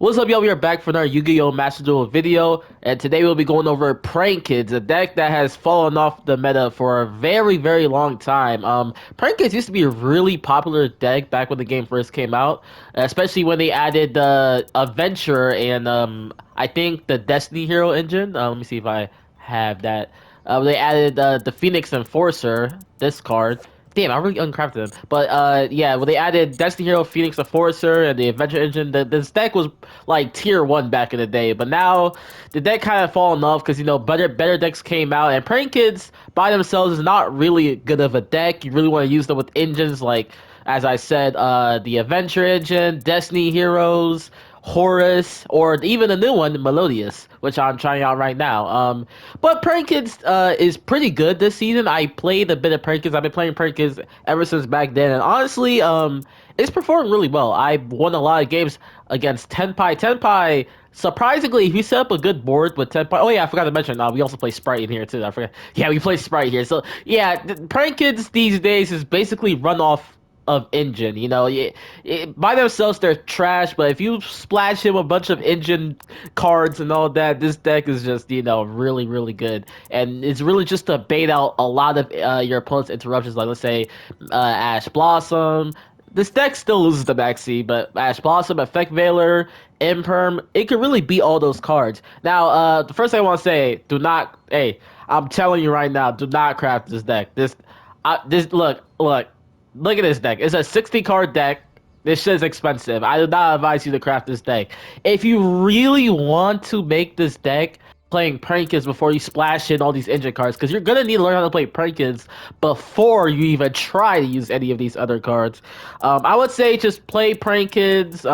What's up, y'all? We are back for another Yu-Gi-Oh! Master Duel video, and today we'll be going over Prank Kids, a deck that has fallen off the meta for a very, very long time. Prank Kids used to be a really popular deck back when the game first came out, especially when they added the Adventure and I think the Destiny Hero engine. Let me see if I have that. They added the Phoenix Enforcer, this card. Damn, I really uncrafted them. But yeah, well, they added Destiny Hero, Phoenix Enforcer, and the Adventure Engine. This deck was like tier one back in the day, but now the deck kind of fallen off because better decks came out, and Prank Kids by themselves is not really good of a deck. You really want to use them with engines like, as I said, the Adventure Engine, Destiny Heroes, Horus, or even a new one, Melodious, which I'm trying out right now. But Prank Kids is pretty good this season. I played a bit of Prank Kids. I've been playing Prank Kids ever since back then, and honestly, it's performing really well. I won a lot of games against Tenpai. Tenpai, surprisingly, if you set up a good board with Tenpai. Oh yeah, I forgot to mention. We also play Sprite in here too. I forgot. Yeah, we play Sprite here. So yeah, Prank Kids these days is basically run off of engine. By themselves they're trash, but if you splash him a bunch of engine cards and all that, this deck is just really, really good, and it's really just to bait out a lot of your opponent's interruptions, like let's say Ash Blossom. This deck still loses to Maxi, but Ash Blossom, Effect Veiler, Imperm, it can really beat all those cards. Now, the first thing I want to say, do not, hey, I'm telling you right now, do not craft this deck. Look at this deck. It's a 60 card deck. This shit is expensive. I do not advise you to craft this deck. If you really want to make this deck playing Prankins before you splash in all these engine cards, because you're gonna need to learn how to play Prankins before you even try to use any of these other cards. I would say just play Prankins.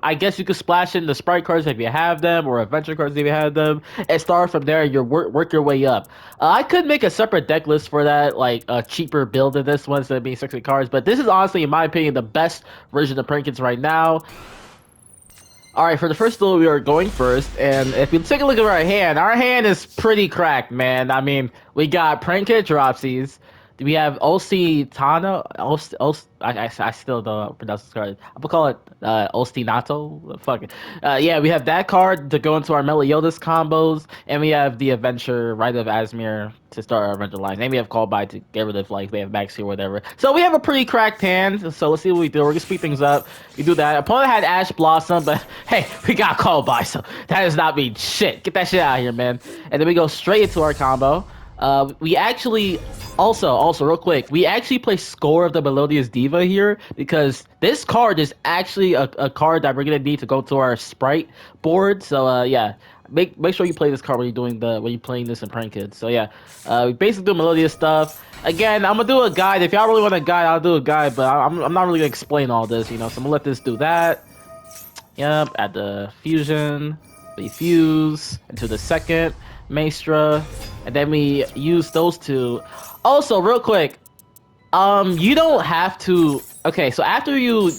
I guess you could splash in the Sprite cards if you have them, or Adventure cards if you have them, and start from there. And you work your way up. I could make a separate deck list for that, like a cheaper build of this one instead of being 60 cards. But this is honestly, in my opinion, the best version of Prankins right now. Alright, for the first duel, we are going first, and if you take a look at our hand is pretty cracked, man. I mean, we got Prankit Dropsies, we have Ositano, I still don't pronounce this card. I'm gonna call it Ostinato. Fuck it. Yeah, we have that card to go into our Meliodas combos, and we have the Adventure Rite of Asmir to start our Adventure line. And we have Call By to get rid of, like, they have Maxi or whatever. So we have a pretty cracked hand, so let's see what we do. We're gonna speed things up. We do that. Opponent had Ash Blossom, but hey, we got Call By, so that does not mean shit. Get that shit out of here, man. And then we go straight into our combo. We actually also real quick, we actually play Score of the Melodious Diva here because this card is actually a card that we're gonna need to go to our Sprite board. So yeah, make sure you play this card when you're playing this in Prank Kids. So yeah, we basically do Melodious stuff. Again, I'm gonna do a guide. If y'all really want a guide, I'll do a guide, but I'm not really gonna explain all this, so I'm gonna let this do that. Yep, add the fusion, we fuse into the second Maestra, and then we use those two. Also, real quick, you don't have to. Okay, so after you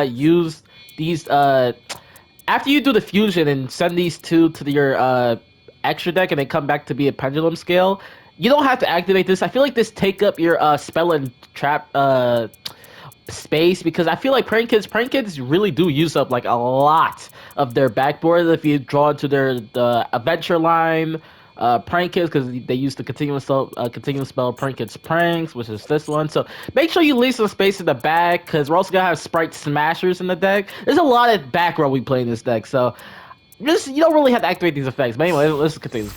use these, after you do the fusion and send these two to your extra deck, and they come back to be a pendulum scale, you don't have to activate this. I feel like this take up your spell and trap space, because I feel like Prank Kids really do use up like a lot of their backboard if you draw into the Adventure line. Prank Kids, because they use the continuum spell Prank Kids Pranks, which is this one. So make sure you leave some space in the back, because we're also gonna have Sprite Smashers in the deck. There's a lot of back row we play in this deck, so you don't really have to activate these effects. But anyway, let's continue.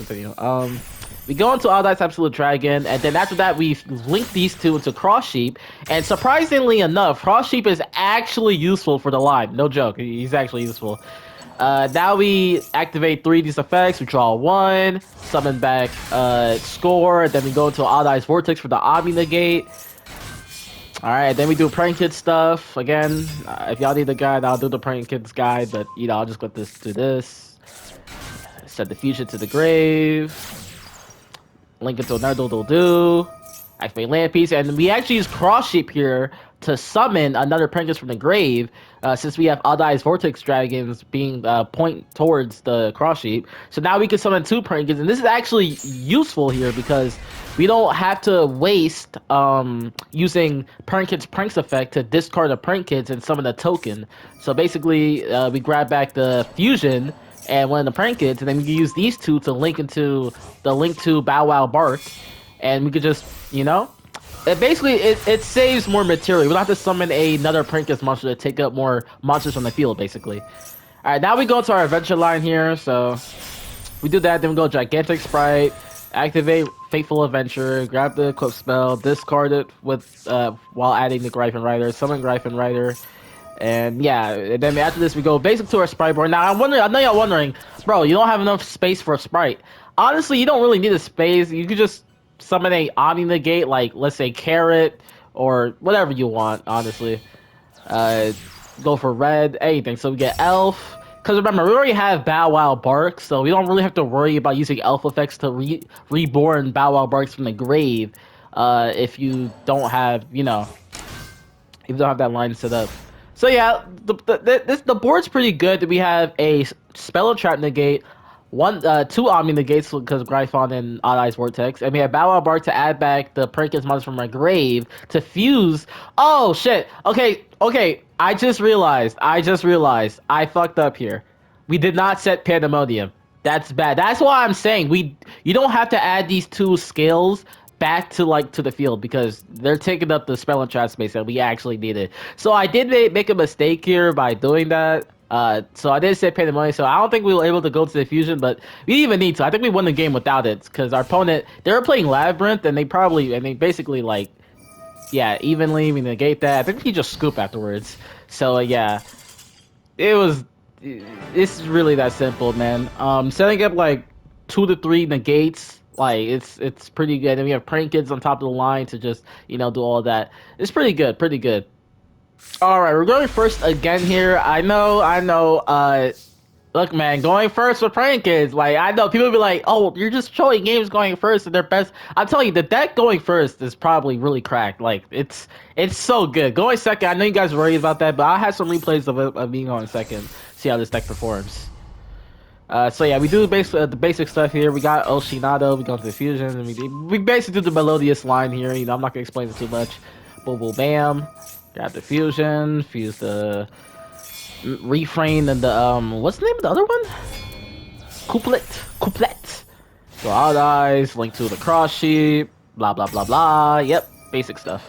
We go into All Dice Absolute Dragon, and then after that, we link these two into Cross Sheep. And surprisingly enough, Cross Sheep is actually useful for the line. No joke, he's actually useful. Now we activate 3 of these effects. We draw 1, summon back Score, then we go into All Dice Vortex for the Omni Negate. Alright, then we do Prank Kids stuff. Again, if y'all need the guide, I'll do the Prank Kids guide, but I'll just let this do this. Set the fusion to the grave. Link it to another do. Activate Land Piece, and we actually use Cross Sheep here to summon another Princess from the grave, since we have Odd Eyes Vortex Dragons being point towards the cross sheep. So now we can summon two Princess, and this is actually useful here because we don't have to waste using Prankid's Pranks effect to discard a Prankid's and summon a token. So basically, we grab back the fusion and one of the Prankids, and then we can use these two to link into the link to Bow Wow Bark, and we could just, it saves more material. We don't have to summon another Prankist monster to take up more monsters from the field, basically. Alright, now we go to our adventure line here, so we do that, then we go Gigantic Sprite, activate Fateful Adventure, grab the equip spell, discard it with while adding the Gryphon Rider, summon Gryphon Rider, and yeah, and then after this we go basic to our sprite board. Now I know y'all wondering, bro, you don't have enough space for a sprite. Honestly, you don't really need a space. You could just summon a Omni Negate, like let's say Carrot or whatever you want. Honestly, go for red, anything. So we get Elf. Because remember, we already have Bow Wow Bark, so we don't really have to worry about using Elf effects to reborn Bow Wow Barks from the grave. If you don't have, if you don't have that line set up. So yeah, the board's pretty good. We have a Spell Trap Negate, two Omni Negates because Gryphon and Odd Eyes Vortex, and we have Bow Wow Bark to add back the Prankist monster from our grave to fuse. Oh shit! Okay. I just realized. I fucked up here. We did not set Pandemonium. That's bad. That's why I'm saying you don't have to add these two skills back to the field because they're taking up the spell and trap space that we actually needed. So I did make a mistake here by doing that. So I did set Pandemonium, so I don't think we were able to go to the fusion, but we didn't even need to. I think we won the game without it because our opponent, they were playing Labyrinth and they basically evenly we negate that. I think he just scoop afterwards. So yeah, it's really that simple, man. Setting up 2 to 3 negates, it's pretty good. And we have Prank Kids on top of the line to just do all of that. It's pretty good. All right, we're going first again here. I know. Look, man, going first for Prank Kids. I know people be like, "Oh, you're just showing games going first and they're best." I'm telling you, the deck going first is probably really cracked. It's so good. Going second, I know you guys are worried about that, but I have some replays of being going second. See how this deck performs. So yeah, we do the basic stuff here. We got Oshinado, we go to the fusion, and we basically do the melodious line here. I'm not gonna explain it too much. Boom, boom, bam. Grab the fusion, fuse the refrain, and the what's the name of the other one? Couplet. So Odd Eyes, link to the cross sheep, blah blah blah blah. Yep, basic stuff.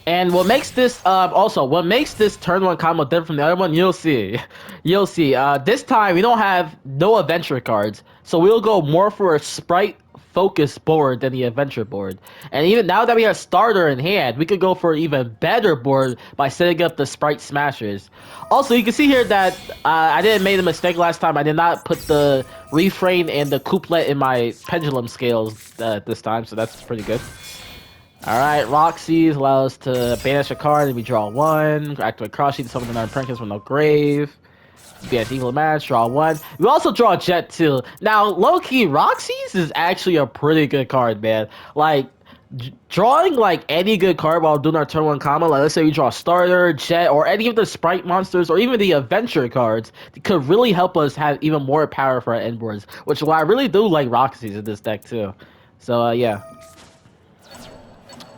And what makes this turn one combo different from the other one, you'll see. This time we don't have no adventure cards, so we'll go more for a sprite focus board than the adventure board. And even now that we have starter in hand, we could go for an even better board by setting up the sprite smashers. Also, you can see here that I didn't make a mistake last time. I did not put the refrain and the couplet in my pendulum scales this time, so that's pretty good. Alright, Roxy's allow us to banish a card and we draw 1. Activate cross sheet, summon another Prankers from the grave. Banish evil match, draw 1. We also draw Jet too. Now, low-key, Roxy's is actually a pretty good card, man. Drawing any good card while doing our turn 1 combo, let's say we draw Starter, Jet, or any of the sprite monsters, or even the adventure cards, could really help us have even more power for our end boards, which is why I really do like Roxy's in this deck too. So, yeah.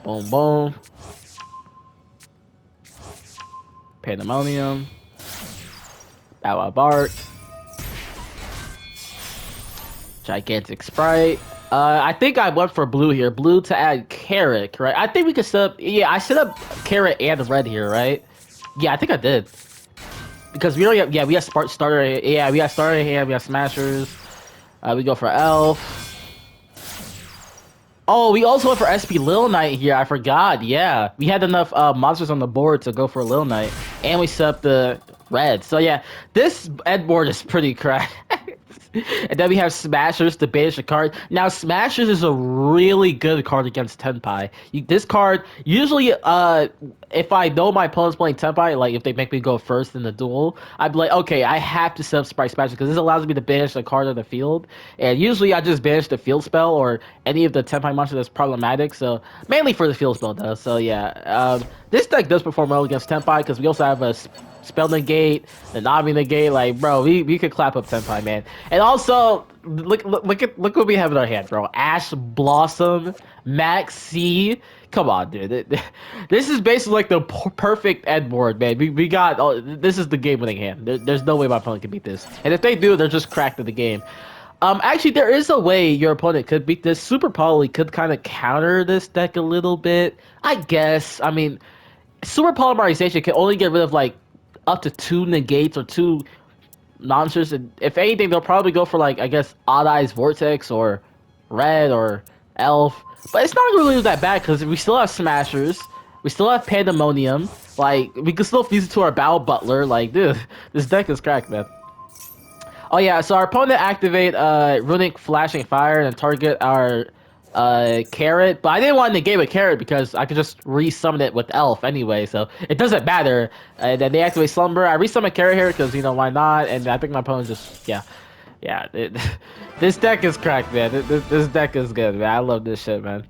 Boom, boom. Pandemonium. Bow Wow Bark. Gigantic Sprite. I think I went for blue here. Blue to add Carrot, correct? I think we could set up... Yeah, I set up Carrot and red here, right? Yeah, I think I did. Because we already have... Yeah, we have starter... Yeah, we have starter here. We have Smashers. We go for Elf. Oh, we also went for SP Lil Knight here. I forgot. Yeah, we had enough monsters on the board to go for Lil Knight, and we set up the red. So yeah, this end board is pretty cracked. And then we have Smashers to banish a card. Now, Smashers is a really good card against Tenpai. This card usually if I know my opponent's playing Tenpai, like if they make me go first in the duel, I'd be like, okay, I have to set up Sprite Smash because this allows me to banish a card on the field. And usually I just banish the field spell or any of the Tenpai monsters that's problematic. So mainly for the field spell though. So yeah, this deck does perform well against Tenpai because we also have a spell negate, the Navi negate. Like bro, we could clap up Tenpai, man. And also look what we have in our hand, bro. Ash Blossom, Max C. Come on, dude. This is basically like the perfect end board, man. We got. Oh, this is the game-winning hand. There's no way my opponent can beat this. And if they do, they're just cracked at the game. Actually, there is a way your opponent could beat this. Super Poly could kind of counter this deck a little bit, I guess. I mean, Super Polymerization can only get rid of like up to 2 negates or 2 monsters, and if anything, they'll probably go for like I guess Odd Eyes Vortex or Red or Elf. But it's not really that bad because we still have Smashers, we still have Pandemonium. Like we can still fuse it to our Battle Butler. Like dude, this deck is cracked, man. Oh yeah, so our opponent activate Runic Flashing Fire and target our Carrot, but I didn't want to negate with Carrot because I could just re-summon it with Elf anyway, so it doesn't matter. And then they activate Slumber. I re-summon Carrot here because you know why not? And I think my opponent just yeah. This deck is cracked, man. This deck is good, man. I love this shit, man.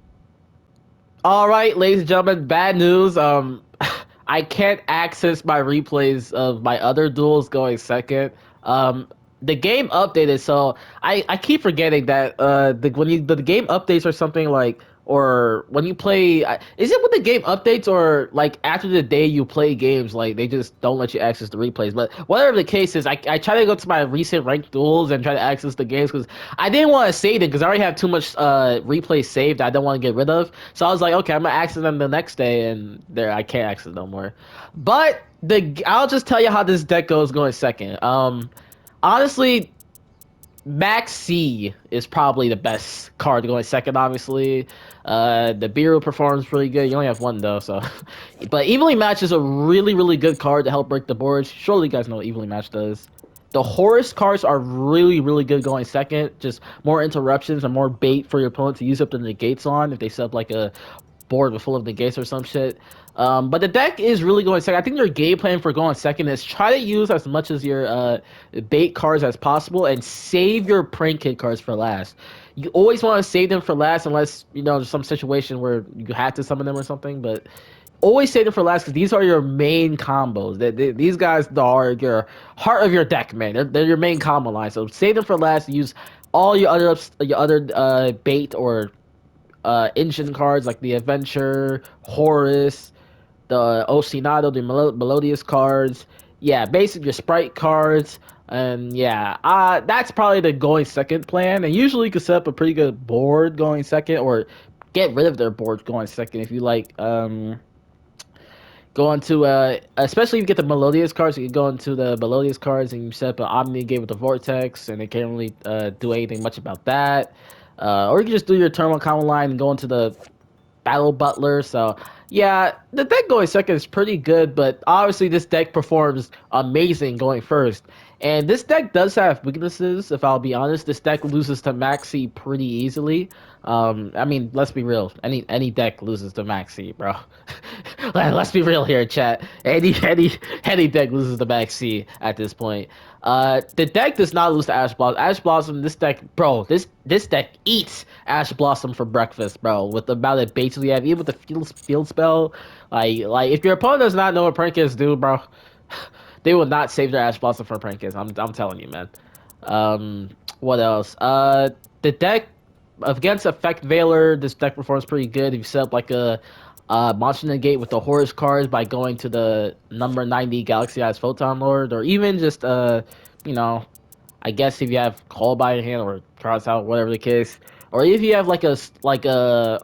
All right, ladies and gentlemen, bad news. I can't access my replays of my other duels going second. Um, the game updated, so I keep forgetting that when the game updates or something like or when you play, is it when the game updates or like after the day you play games, like they just don't let you access the replays. But whatever the case is, I try to go to my recent ranked duels and try to access the games because I didn't want to save it because I already have too much replays saved that I don't want to get rid of. So I was like, okay, I'm gonna access them the next day, and there I can't access no more. But I'll just tell you how this deck goes going second. Honestly, Max C is probably the best card going second, obviously. The Beeroo performs pretty good. You only have one, though, so... But Evenly Match is a really, really good card to help break the boards. Surely you guys know what Evenly Match does. The Horus cards are really, really good going second. Just more interruptions and more bait for your opponent to use up the negates on if they set up, like, a board full of negates or some shit. But the deck is really going second. I think your game plan for going second is try to use as much as your bait cards as possible and save your prank kid cards for last. You always want to save them for last unless, you know, there's some situation where you have to summon them or something, but always save them for last because these are your main combos. These guys are your heart of your deck, man. They're your main combo line. So save them for last. Use all your other bait or engine cards like the Adventure, Horus, the Oceanado, the Melodious cards. Yeah, basically your Sprite cards. And yeah, that's probably the going second plan. And usually you can set up a pretty good board going second or get rid of their board going second if you like. Go into especially if you get the Melodious cards, you can go into the Melodious cards and you set up an Omni Gate with the Vortex, and they can't really do anything much about that. Or you can just do your turn one common line and go into the Battle Butler. So yeah, the deck going second is pretty good, but obviously this deck performs amazing going first. And this deck does have weaknesses, if I'll be honest. This deck loses to Maxi pretty easily. I mean, let's be real. Any deck loses to Maxi, bro. Let's be real here, chat. Any deck loses to Maxi at this point. The deck does not lose to Ash Blossom. Ash Blossom, this deck, bro, this deck eats Ash Blossom for breakfast, bro. With the amount of baits we have, even with the field spell, like if your opponent does not know what prank is, dude, bro, they will not save their Ash Blossom for prank is. I'm telling you, man. What else? The deck against Effect Veiler, this deck performs pretty good. If you set up like a Monster Negate with the Horus cards by going to the number 90 Galaxy Eyes Photon Lord, or even just you know, I guess if you have Call by your hand or cards out, whatever the case, or if you have like a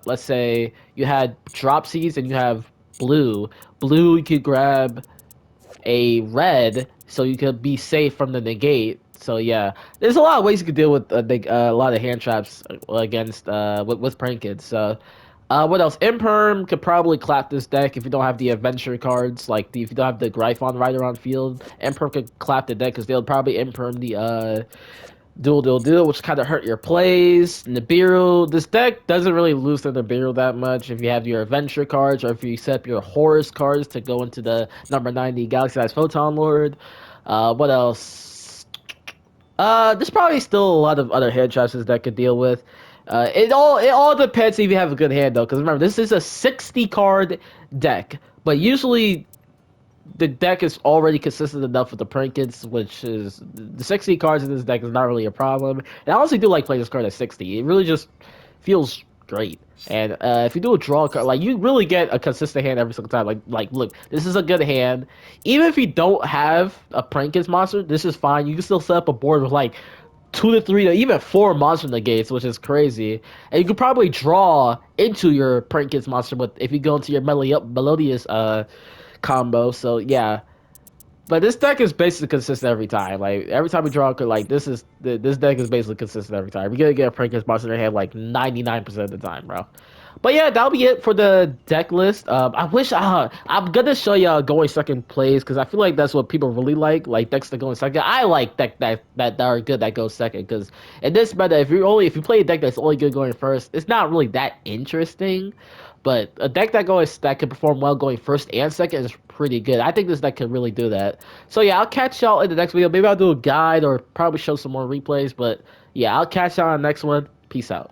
let's say you had Dropsies and you have blue, you could grab a red so you could be safe from the negate. So yeah, there's a lot of ways you could deal with a lot of hand traps against with prank kids. So what else? Imperm could probably clap this deck if you don't have the adventure cards. Like if you don't have the Gryphon Rider on field, Imperm could clap the deck because they'll probably Imperm Duel, which kind of hurt your plays. Nibiru, this deck doesn't really lose to Nibiru that much if you have your adventure cards or if you set up your Horus cards to go into the number 90 Galaxy Eyes Photon Lord. What else? There's probably still a lot of other hand traps this deck could deal with. It all depends if you have a good hand though, because remember this is a 60 card deck, but usually the deck is already consistent enough with the Prinkets, which is the 60 cards in this deck is not really a problem. And I honestly do like playing this card at 60. It really just feels great. And if you do a draw card, like you really get a consistent hand every single time. Like, look, this is a good hand. Even if you don't have a Prinkets monster, this is fine. You can still set up a board with like 2 to 3 to even 4 monster negates, which is crazy. And you could probably draw into your Prinkets monster with if you go into your Melodious combo. So yeah, but this deck is basically consistent every time. Like every time we draw a card, like this deck is basically consistent every time. You're gonna get a Prankus monster in your hand like 99% of the time, bro. But yeah, that'll be it for the deck list. I wish I'm gonna show y'all going second plays because I feel like that's what people really like decks that go in second. I like deck that are good that goes second because in this meta, if you play a deck that's only good going first, it's not really that interesting. But a deck that can perform well going first and second is pretty good. I think this deck can really do that. So yeah, I'll catch y'all in the next video. Maybe I'll do a guide or probably show some more replays. But yeah, I'll catch y'all on the next one. Peace out.